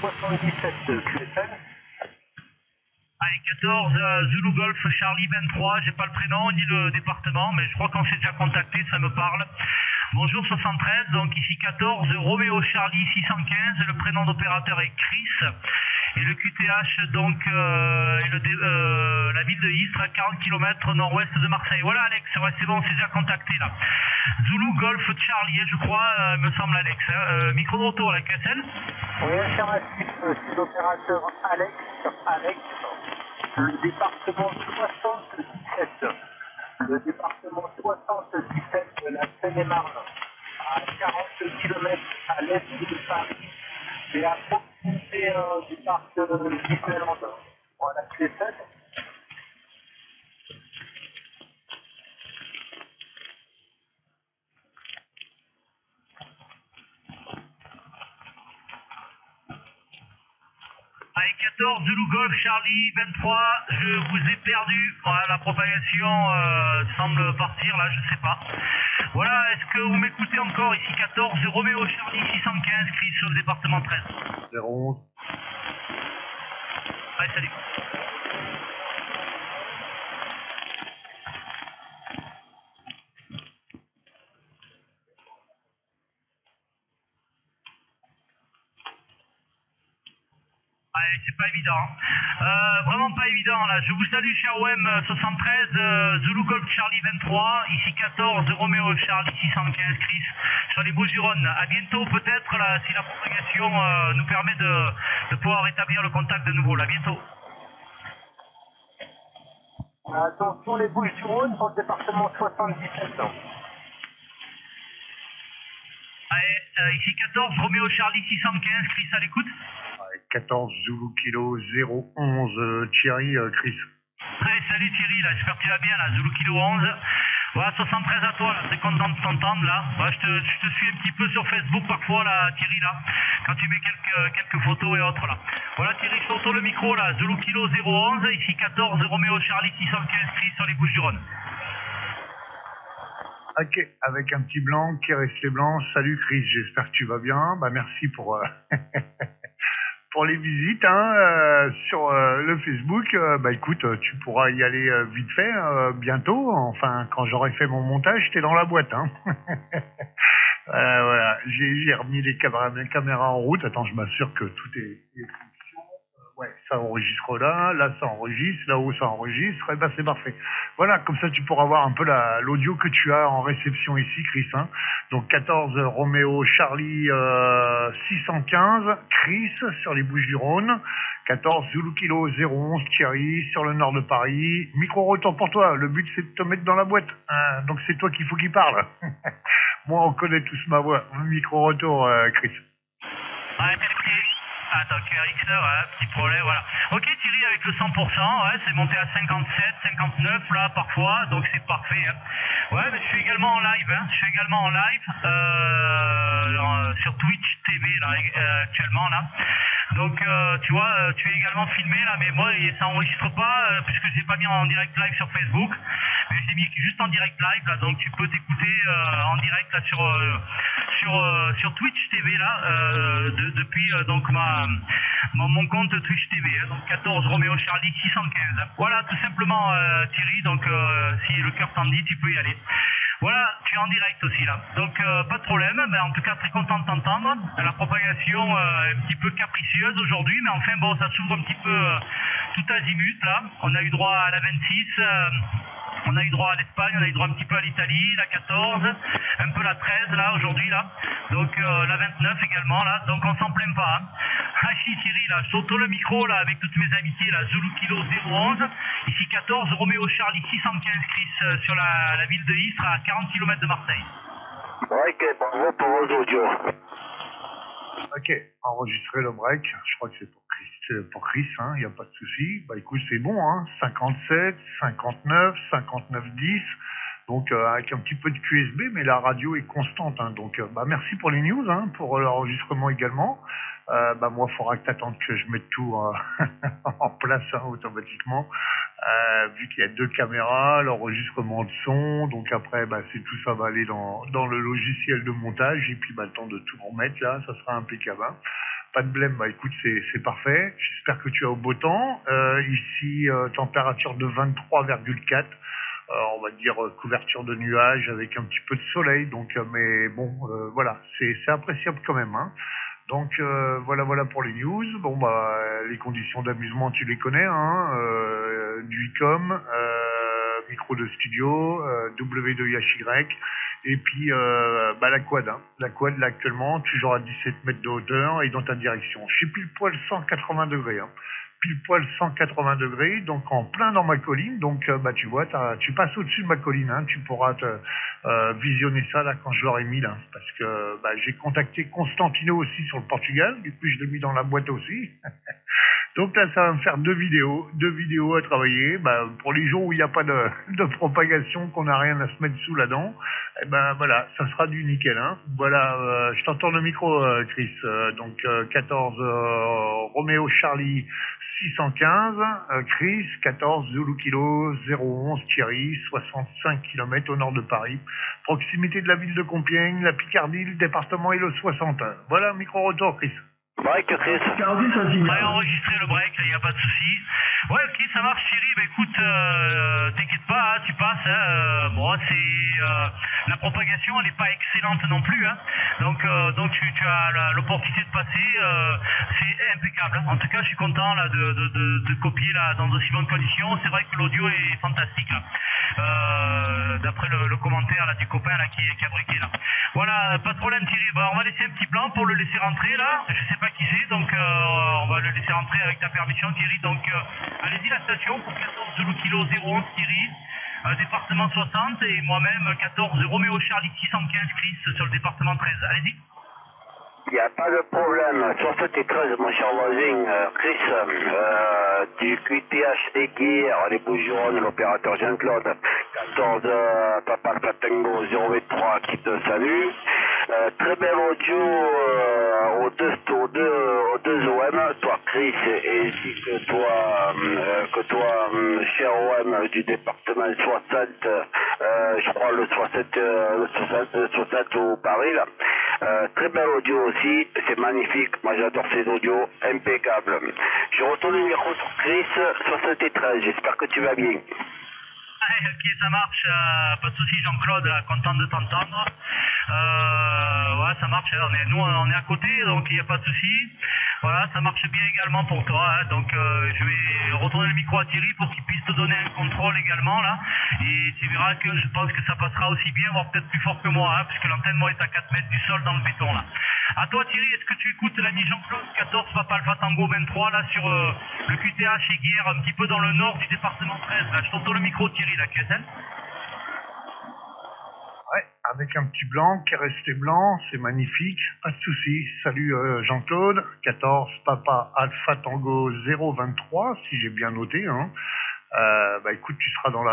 77 QSL. Allez, 14, Zulu Golf Charlie 23, j'ai pas le prénom ni le département, mais je crois qu'on s'est déjà contacté, ça me parle. Bonjour 73, donc ici 14, Roméo Charlie 615, le prénom d'opérateur est Chris, et le QTH donc la ville de Istres à 40 km nord-ouest de Marseille. Voilà Alex, ouais, c'est bon, on s'est déjà contacté là. Zulu Golf Charlie, je crois, me semble Alex. Micro de retour, la QSL. Oui, affirmatif, c'est l'opérateur Alex. Le département 77. Le département 77 de la Seine-et-Marne, à 40 km à l'est de Paris, et à proximité du parc Disneyland. Voilà, QSL. Allez, 14, Zulu Golf, Charlie, 23, je vous ai perdu. Voilà, la propagation semble partir, là, je sais pas. Voilà, est-ce que vous m'écoutez encore? Ici 14, Roméo, Charlie, 615, Chris sur le département 13. 011. Allez, salut. Ouais, c'est pas évident. Vraiment pas évident là. Je vous salue cher OM 73, Zulu Golf Charlie 23, ici 14, Roméo Charlie 615 Chris sur les Bouches-du-Rhône. À bientôt peut-être là, si la propagation nous permet de pouvoir rétablir le contact de nouveau. Là, à bientôt. Attention, les Bouches-du-Rhône pour le département 77. Allez, ici 14, Roméo Charlie 615 Chris à l'écoute. 14 Zulu Kilo 011 Thierry Chris. Hey, salut Thierry, là, j'espère que tu vas bien, là, Zulu Kilo 11. Voilà, 73 à toi, là, très content de t'entendre, là. Ouais, je te suis un petit peu sur Facebook parfois, là, Thierry, là, quand tu mets quelques photos et autres, là. Voilà, Thierry, je te retourne le micro, là, Zulu Kilo 011, ici 14, Roméo Charlie 615 Chris sur les Bouches-du-Rhône. Ok, avec un petit blanc qui reste les blancs. Salut Chris, j'espère que tu vas bien. Bah merci pour pour les visites sur le Facebook. Bah écoute, tu pourras y aller vite fait bientôt. Enfin, quand j'aurai fait mon montage, t'es dans la boîte. Hein. Voilà, j'ai remis les caméras en route. Attends, je m'assure que tout est fonction. Ouais, ça enregistre là ça enregistre, là-haut ça enregistre, et ben c'est parfait. Voilà, comme ça tu pourras voir un peu l'audio que tu as en réception ici, Chris. Hein. Donc 14 Roméo Charlie 615, Chris sur les Bouches-du-Rhône, 14 Zulu Kilo 011 Thierry sur le nord de Paris. Micro-retour pour toi, le but c'est de te mettre dans la boîte. Donc c'est toi qu'il faut qu'il parle. Moi on connaît tous ma voix. Micro-retour, Chris. Ouais, attends, QRX, ouais, petit problème, voilà. Ok Thierry, avec le 100%, ouais, c'est monté à 57, 59 là parfois, donc c'est parfait. Hein. Ouais, mais je suis également en live, hein. Je suis également en live sur Twitch TV là, actuellement là. Donc tu vois, tu es également filmé là, mais moi ça enregistre pas puisque je l'ai pas mis en direct live sur Facebook, mais je l'ai mis juste en direct live là, donc tu peux t'écouter en direct là sur Twitch TV là depuis donc mon compte Twitch TV, hein, donc 14 Roméo Charlie 615. Voilà tout simplement Thierry, donc si le cœur t'en dit, tu peux y aller. Voilà, tu es en direct aussi là, donc pas de problème, mais en tout cas très content de t'entendre. La propagation est un petit peu capricieuse aujourd'hui, mais enfin bon, ça s'ouvre un petit peu tout azimut là. On a eu droit à la 26, on a eu droit à l'Espagne, on a eu droit un petit peu à l'Italie, la 14, un peu la 13 là aujourd'hui là, donc la 29 également là, donc on s'en plaint pas. Hein. Hachi Thierry là, je t'auto le micro là avec toutes mes amitiés là, Zulu Kilo 011, ici 14, Roméo Charlie 615 Chris sur la ville de Istres à 40 km de Marseille. Ok, bravo pour vos audios. Ok, enregistrer le break, je crois que c'est pour Chris, hein, y a pas de souci. Bah écoute, c'est bon, hein, 57, 59, 59, 10, donc avec un petit peu de QSB, mais la radio est constante, hein, donc bah merci pour les news, hein, pour l'enregistrement également. Bah moi, il faudra que t'attendes que je mette tout en place hein, automatiquement, vu qu'il y a 2 caméras, l'enregistrement de son, donc après, bah c'est tout ça va aller dans le logiciel de montage, et puis bah le temps de tout remettre là, ça sera impeccable. Hein. Pas de blême, bah écoute, c'est parfait. J'espère que tu as au beau temps. Ici, température de 23,4. On va dire couverture de nuages avec un petit peu de soleil. Donc, mais bon, voilà, c'est appréciable quand même. Hein. Donc voilà pour les news. Bon bah les conditions d'amusement tu les connais, hein. Du e-com, micro de studio, W2HY, et puis bah la quad, hein. La quad là actuellement toujours à 17 mètres de hauteur et dans ta direction. Je suis pile poil 180 degrés, hein. Pile poil 180 degrés, donc en plein dans ma colline. Donc bah tu vois, tu passes au-dessus de ma colline, hein, tu pourras visionner ça là quand je l'aurai mis là, parce que bah, j'ai contacté Constantino aussi sur le Portugal, du coup je l'ai mis dans la boîte aussi. Donc là, ça va me faire deux vidéos à travailler. Bah, pour les jours où il n'y a pas de propagation, qu'on n'a rien à se mettre sous la dent, eh ben voilà, ça sera du nickel. Hein. Voilà, je t'entends le micro, Chris. Donc 14 Roméo Charlie 615, Chris 14 Zulu Kilo 011 Thierry, 65 km au nord de Paris, proximité de la ville de Compiègne, la Picardie, le département et le 60. Voilà, micro retour, Chris. Break, Chris. Ouais, enregistrer le break, il n'y a pas de souci. Ouais, ok, ça marche, Thierry. Bah écoute, t'inquiète pas, hein, tu passes. Hein, bon, c'est la propagation, elle n'est pas excellente non plus. Hein, donc tu as l'opportunité de passer. C'est impeccable. Hein. En tout cas, je suis content là de copier là dans de si bonnes conditions. C'est vrai que l'audio est fantastique. D'après le commentaire là du copain là qui a briqué là. Voilà, pas de problème, Thierry. Bah, on va laisser un petit blanc pour le laisser rentrer là. Je sais pas qui c'est, donc on va le laisser rentrer avec ta permission, Thierry. Donc allez-y, la station pour 14 Zulu Kilo 011 Thierry, département 60, et moi-même 14 Roméo Charlie 615 Chris sur le département 13. Allez-y. Il n'y a pas de problème. 73, mon cher voisin, Chris, du QTH des Guerres, les Bouches-du-Rhône, l'opérateur Jean-Claude, 14 Papa Tango 023 qui te salue. Très bel audio aux deux OM, toi Chris et ainsi que toi, cher OM du département 60, je crois le 60 au Paris là. Très bel audio aussi, c'est magnifique, moi j'adore ces audios, impeccable. Je retourne le micro sur Chris 73, j'espère que tu vas bien. Ok, ça marche, pas de souci, Jean-Claude, content de t'entendre. Ouais, ça marche, nous on est à côté, donc il n'y a pas de souci. Voilà, ça marche bien également pour toi, hein, donc je vais retourner le micro à Thierry pour qu'il puisse te donner un contrôle également là, et tu verras que je pense que ça passera aussi bien, voire peut-être plus fort que moi, hein, puisque l'antenne moi est à 4 mètres du sol dans le béton là. À toi Thierry, est-ce que tu écoutes l'ami Jean-Claude 14 Papa Alpha Tango 23 là sur le QTH et Guerre, un petit peu dans le nord du département 13 là. Je t'entends le micro Thierry, la caisse, hein. Ouais, avec un petit blanc qui est resté blanc, c'est magnifique, pas de souci. Salut Jean-Claude, 14 Papa Alpha Tango 023, si j'ai bien noté. Hein. Bah écoute, tu seras dans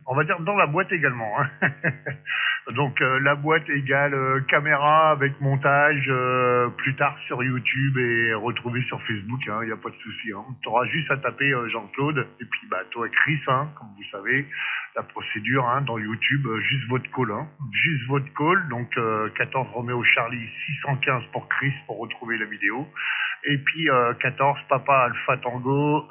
on va dire dans la boîte également. Hein. Donc la boîte égale caméra avec montage plus tard sur YouTube et retrouvé sur Facebook. Il n'y a pas de souci. Hein. Tu auras juste à taper Jean-Claude et puis bah toi Chris, hein, comme vous savez. La procédure hein, dans YouTube, juste votre call. Hein. Juste votre call, donc 14 Roméo Charlie 615 pour Chris pour retrouver la vidéo. Et puis 14 Papa Alpha Tango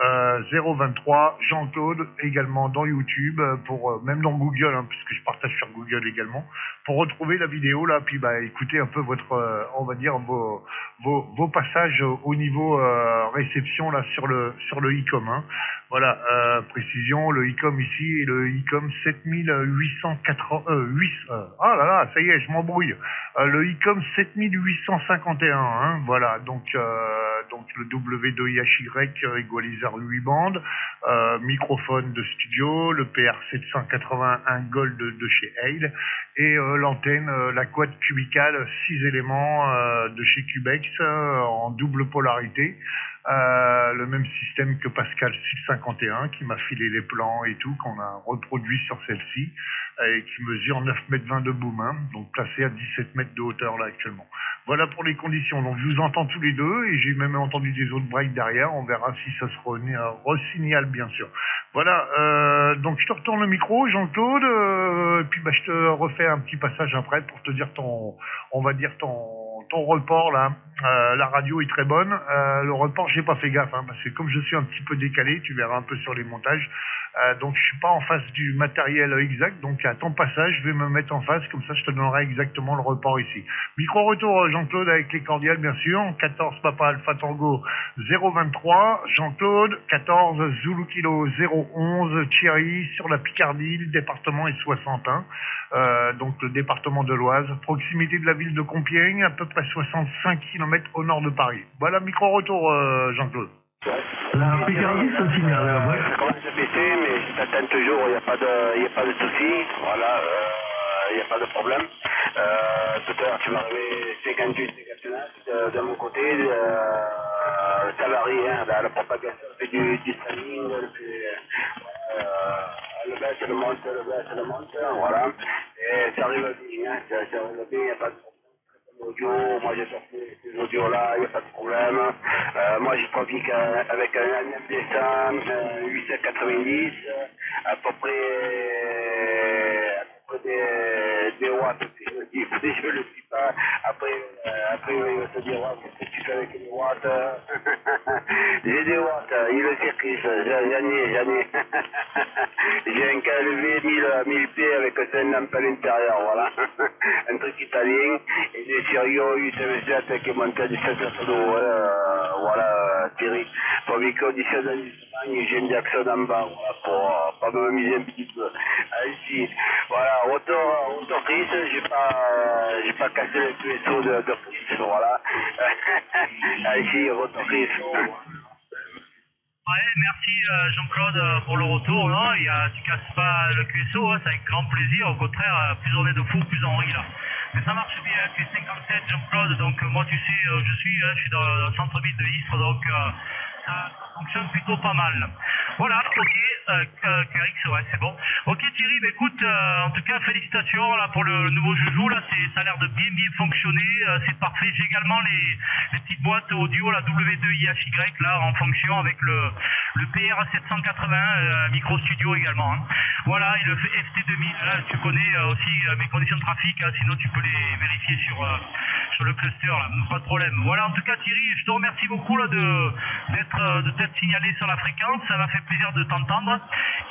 023 Jean-Claude également dans YouTube, pour même dans Google, hein, puisque je partage sur Google également, pour retrouver la vidéo là, puis bah écoutez un peu votre, on va dire vos passages au niveau réception là sur le e-com. Hein. Voilà, précision, le e-com ici est le e-com 7880, ah là là, ça y est, je m'embrouille. Le e-com 7851, hein, voilà, donc le W2HY égaliseur 8 bandes, microphone de studio, le PR781 Gold de chez Hale, et l'antenne, la quad cubicale 6 éléments de chez Cubex en double polarité. Le même système que Pascal 651 qui m'a filé les plans et tout, qu'on a reproduit sur celle-ci, et qui mesure 9,20 m de boom, hein, donc placé à 17 mètres de hauteur là actuellement. Voilà pour les conditions. Donc je vous entends tous les deux et j'ai même entendu des autres breaks derrière. On verra si ça se resignale bien sûr. Voilà, donc je te retourne le micro, Jean-Claude, puis bah, je te refais un petit passage après pour te dire on va dire ton ton report là, la radio est très bonne. Le report, j'ai pas fait gaffe, hein, parce que comme je suis un petit peu décalé, tu verras un peu sur les montages. Donc je suis pas en face du matériel exact, donc à ton passage, je vais me mettre en face, comme ça je te donnerai exactement le report ici. Micro-retour Jean-Claude avec les cordiales bien sûr, 14 Papa Alpha Tango 023, Jean-Claude, 14 Zulu Kilo 011, Thierry sur la Picardie, le département est 61, donc le département de l'Oise, proximité de la ville de Compiègne, à peu près 65 km au nord de Paris. Voilà, micro-retour Jean-Claude. La Picardie, ça signale, ouais. Je commence à baisser, mais je t'attends toujours, il n'y a pas de souci. Voilà, il n'y a pas de problème. Tout à l'heure, tu m'as arrivé 58, 59 de mon côté. Ça varie, hein, la propagation fait du timing, le baisse, le monte, voilà. Et ça arrive bien, hein, ça arrive bien, il n'y a pas de problème. Audio, moi j'ai sorti ces audios-là, il n'y a pas de problème. Moi je trafique avec un 9 décembre 890, à peu près des watts. Je le dis pas. Après il va se dire, qu'est-ce que tu fais avec les watts? J'ai des watts, il le sait Chris, j'en ai. J'ai un KLV 1000 pieds avec 5 lampes à l'intérieur, voilà. Un truc italien, et des Sirio 827 qui montent à 17 mètres de haut, voilà, Thierry. Pour Vico 17 ans d'Espagne, j'ai une Jackson en bas, voilà, pour pas me miser un petit peu. Ici, voilà, retour Chris, j'ai pas cassé le QSO de Chris, voilà. Ici, retour Chris. Ouais, merci Jean-Claude pour le retour. Non, tu casses pas le QSO, hein, c'est avec grand plaisir. Au contraire, plus on est de fous, plus on rit là. Mais ça marche bien, Q57 Jean-Claude. Donc moi, tu sais, je suis dans le centre-ville de Istres, donc ça fonctionne plutôt pas mal. Voilà, ok, KRX, ouais, c'est bon. Ok Thierry, bah, écoute, en tout cas, félicitations là pour le nouveau joujou, là, ça a l'air de bien fonctionner, c'est parfait. J'ai également les petites boîtes audio, la W2IHY, là, en fonction avec le PR780 micro studio également. Hein. Voilà, et le FT2000, là, tu connais aussi mes conditions de trafic, hein, sinon tu peux les vérifier sur le cluster, là, pas de problème. Voilà, en tout cas Thierry, je te remercie beaucoup là de t'être signalé sur la fréquence, ça m'a fait plaisir de t'entendre.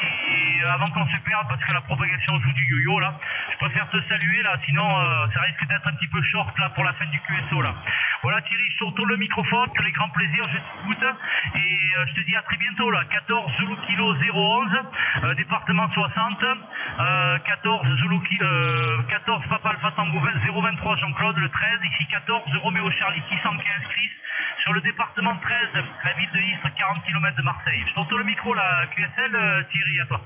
Et avant qu'on se perde, parce que la propagation joue du yo-yo là, je préfère te saluer là, sinon ça risque d'être un petit peu short là pour la fin du QSO là. Voilà Thierry, je te retourne le microphone, avec grand plaisir, je t'écoute et je te dis à très bientôt là. 14 Zulu Kilo 011, département 60, 14 Papa Alpha Tango 023 Jean-Claude, le 13, ici 14 Roméo Charlie 615 Chris, sur le département 13, la ville de Istres, 40 km de Marseille. Je te retourne le micro là, QSL, Thierry, à toi.